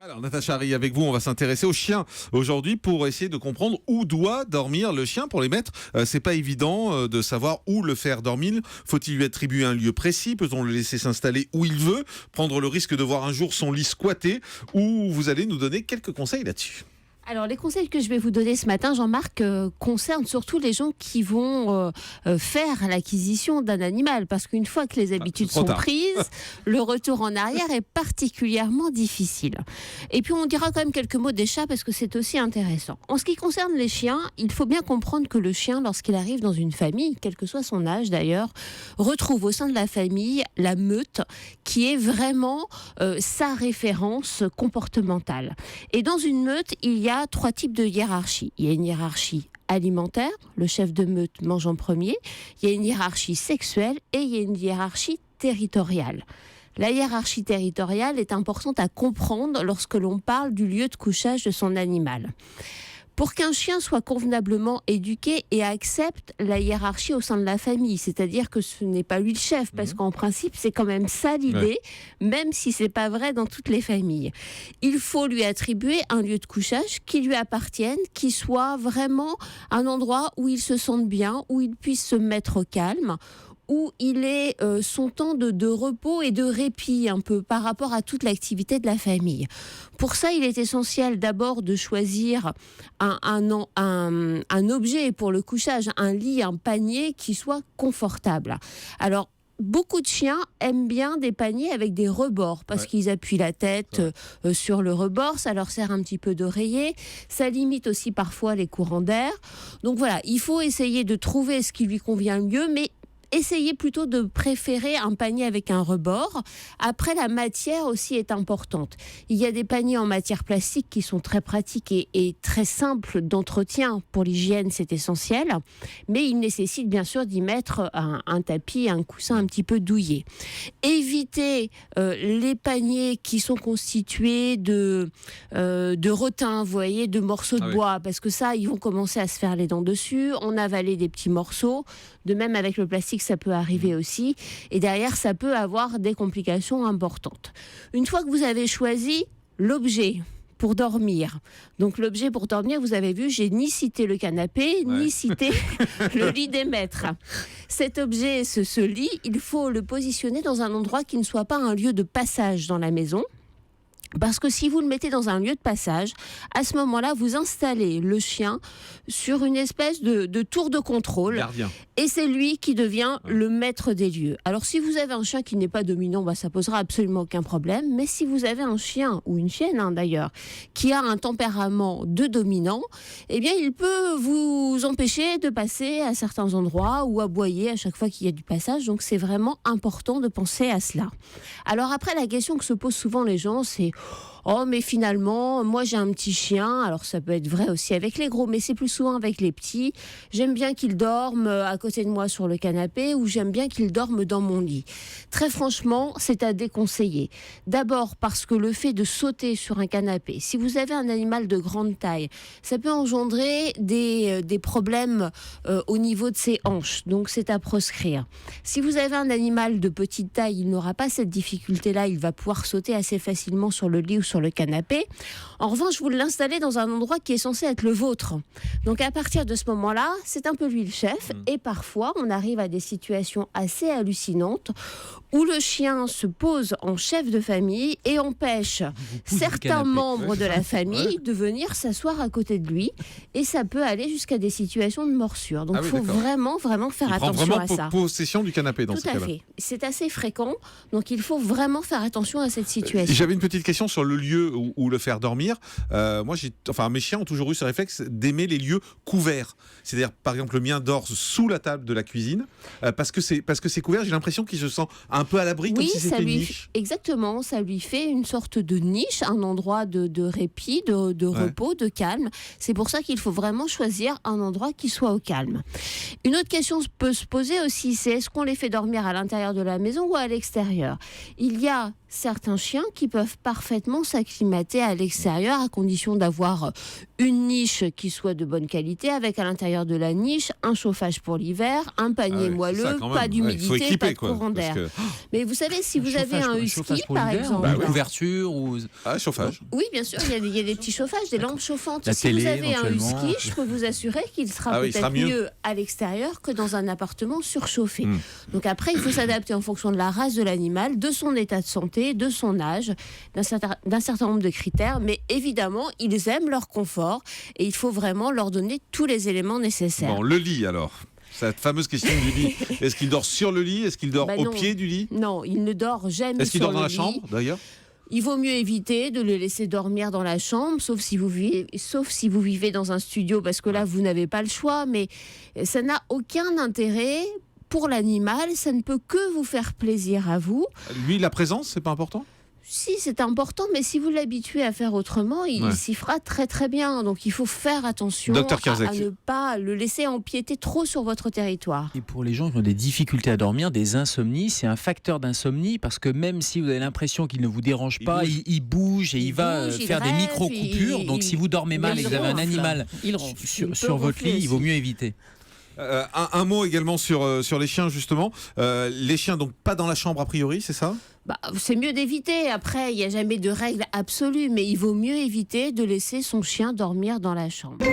Alors Natacha Harry, avec vous, on va s'intéresser aux chiens aujourd'hui pour essayer de comprendre où doit dormir le chien pour les mettre. C'est pas évident de savoir où le faire dormir. Faut-il lui attribuer un lieu précis? Peut-on le laisser s'installer où il veut? Prendre le risque de voir un jour son lit squatté? Ou vous allez nous donner quelques conseils là-dessus? Alors, les conseils que je vais vous donner ce matin, Jean-Marc, concernent surtout les gens qui vont faire l'acquisition d'un animal. Parce qu'une fois que les habitudes sont prises, le retour en arrière est particulièrement difficile. Et puis, on dira quand même quelques mots des chats parce que c'est aussi intéressant. En ce qui concerne les chiens, il faut bien comprendre que le chien, lorsqu'il arrive dans une famille, quel que soit son âge d'ailleurs, retrouve au sein de la famille la meute qui est vraiment sa référence comportementale. Et dans une meute, il y a 3 types de hiérarchie. Il y a une hiérarchie alimentaire, le chef de meute mange en premier. Il y a une hiérarchie sexuelle et il y a une hiérarchie territoriale. La hiérarchie territoriale est importante à comprendre lorsque l'on parle du lieu de couchage de son animal. Pour qu'un chien soit convenablement éduqué et accepte la hiérarchie au sein de la famille, c'est-à-dire que ce n'est pas lui le chef, parce qu'en principe, c'est quand même ça l'idée, même si c'est pas vrai dans toutes les familles. Il faut lui attribuer un lieu de couchage qui lui appartienne, qui soit vraiment un endroit où il se sente bien, où il puisse se mettre au calme, où il est son temps de repos et de répit un peu par rapport à toute l'activité de la famille. Pour ça, il est essentiel d'abord de choisir un objet pour le couchage, un lit, un panier qui soit confortable. Alors, beaucoup de chiens aiment bien des paniers avec des rebords parce qu'ils appuient la tête sur le rebord, ça leur sert un petit peu d'oreiller, ça limite aussi parfois les courants d'air. Donc voilà, il faut essayer de trouver ce qui lui convient le mieux, mais essayez plutôt de préférer un panier avec un rebord. Après, la matière aussi est importante. Il y a des paniers en matière plastique qui sont très pratiques et très simples d'entretien. Pour l'hygiène, c'est essentiel. Mais il nécessite bien sûr d'y mettre un tapis, un coussin un petit peu douillet. Évitez les paniers qui sont constitués de rotin, vous voyez, de morceaux de bois. Parce que ça, ils vont commencer à se faire les dents dessus. On avaler des petits morceaux. De même avec le plastique, ça peut arriver aussi. Et derrière, ça peut avoir des complications importantes. Une fois que vous avez choisi l'objet pour dormir, donc l'objet pour dormir, vous avez vu, j'ai ni cité le canapé, ni cité le lit des maîtres. Cet objet, ce lit, il faut le positionner dans un endroit qui ne soit pas un lieu de passage dans la maison. Parce que si vous le mettez dans un lieu de passage, à ce moment-là, vous installez le chien sur une espèce de tour de contrôle. Gardien. Et c'est lui qui devient le maître des lieux. Alors, si vous avez un chien qui n'est pas dominant, ça posera absolument aucun problème. Mais si vous avez un chien, ou une chienne d'ailleurs, qui a un tempérament de dominant, eh bien, il peut vous empêcher de passer à certains endroits ou aboyer à chaque fois qu'il y a du passage. Donc, c'est vraiment important de penser à cela. Alors après, la question que se posent souvent les gens, c'est « Oh, mais finalement, moi j'ai un petit chien. » Alors ça peut être vrai aussi avec les gros, mais c'est plus souvent avec les petits. J'aime bien qu'il dorme à côté de moi sur le canapé ou j'aime bien qu'il dorme dans mon lit. Très franchement, c'est à déconseiller. D'abord parce que le fait de sauter sur un canapé, si vous avez un animal de grande taille, ça peut engendrer des problèmes au niveau de ses hanches. Donc c'est à proscrire. Si vous avez un animal de petite taille, il n'aura pas cette difficulté-là. Il va pouvoir sauter assez facilement sur le lit ou sur le canapé. En revanche, vous l'installez dans un endroit qui est censé être le vôtre. Donc à partir de ce moment-là, c'est un peu lui le chef. Et parfois, on arrive à des situations assez hallucinantes où le chien se pose en chef de famille et empêche certains membres de la famille de venir s'asseoir à côté de lui. Et ça peut aller jusqu'à des situations de morsure. Donc il faut vraiment faire attention à ça. Il prend vraiment possession du canapé dans ce cas-là. Tout à fait. C'est assez fréquent. Donc il faut vraiment faire attention à cette situation. J'avais une petite question sur le lieu où le faire dormir. Mes chiens ont toujours eu ce réflexe d'aimer les lieux couverts. C'est-à-dire, par exemple, le mien dort sous la table de la cuisine parce que c'est couvert. J'ai l'impression qu'il se sent un peu à l'abri, comme si c'était une niche. Exactement, ça lui fait une sorte de niche, un endroit de répit, de repos, de calme. C'est pour ça qu'il faut vraiment choisir un endroit qui soit au calme. Une autre question peut se poser aussi, c'est est-ce qu'on les fait dormir à l'intérieur de la maison ou à l'extérieur ? Il y a certains chiens qui peuvent parfaitement s'acclimater à l'extérieur à condition d'avoir une niche qui soit de bonne qualité avec à l'intérieur de la niche un chauffage pour l'hiver, un panier moelleux, pas d'humidité, pas de courant d'air. Que... Mais vous savez, si vous avez un husky par exemple... Couverture ou... chauffage. Oui, bien sûr, il y a des petits chauffages, des lampes chauffantes. Si vous avez un husky, je peux vous assurer qu'il sera peut-être mieux à l'extérieur que dans un appartement surchauffé. Donc après, il faut s'adapter en fonction de la race de l'animal, de son état de santé, de son âge, d'un certain nombre de critères. Mais évidemment, ils aiment leur confort et il faut vraiment leur donner tous les éléments nécessaires. Bon, le lit alors, cette fameuse question du lit. Est-ce qu'il dort sur le lit? Est-ce qu'il dort au pied du lit? Non, il ne dort jamais sur le lit. Est-ce qu'il dort dans la chambre d'ailleurs? Il vaut mieux éviter de le laisser dormir dans la chambre, sauf si vous vivez dans un studio, parce que là, vous n'avez pas le choix. Mais ça n'a aucun intérêt pour l'animal. Ça ne peut que vous faire plaisir à vous. Lui, la présence, c'est pas important? Si, c'est important, mais si vous l'habituez à faire autrement, il s'y fera très très bien. Donc il faut faire attention à ne pas le laisser empiéter trop sur votre territoire. Et pour les gens qui ont des difficultés à dormir, des insomnies, c'est un facteur d'insomnie parce que même si vous avez l'impression qu'il ne vous dérange pas, il bouge et il va faire des micro-coupures. Donc si vous dormez mal et que vous avez un animal sur votre lit, il vaut mieux éviter. Un mot également sur les chiens justement. Les chiens donc pas dans la chambre a priori, c'est ça? C'est mieux d'éviter. Après, il n'y a jamais de règle absolue, mais il vaut mieux éviter de laisser son chien dormir dans la chambre.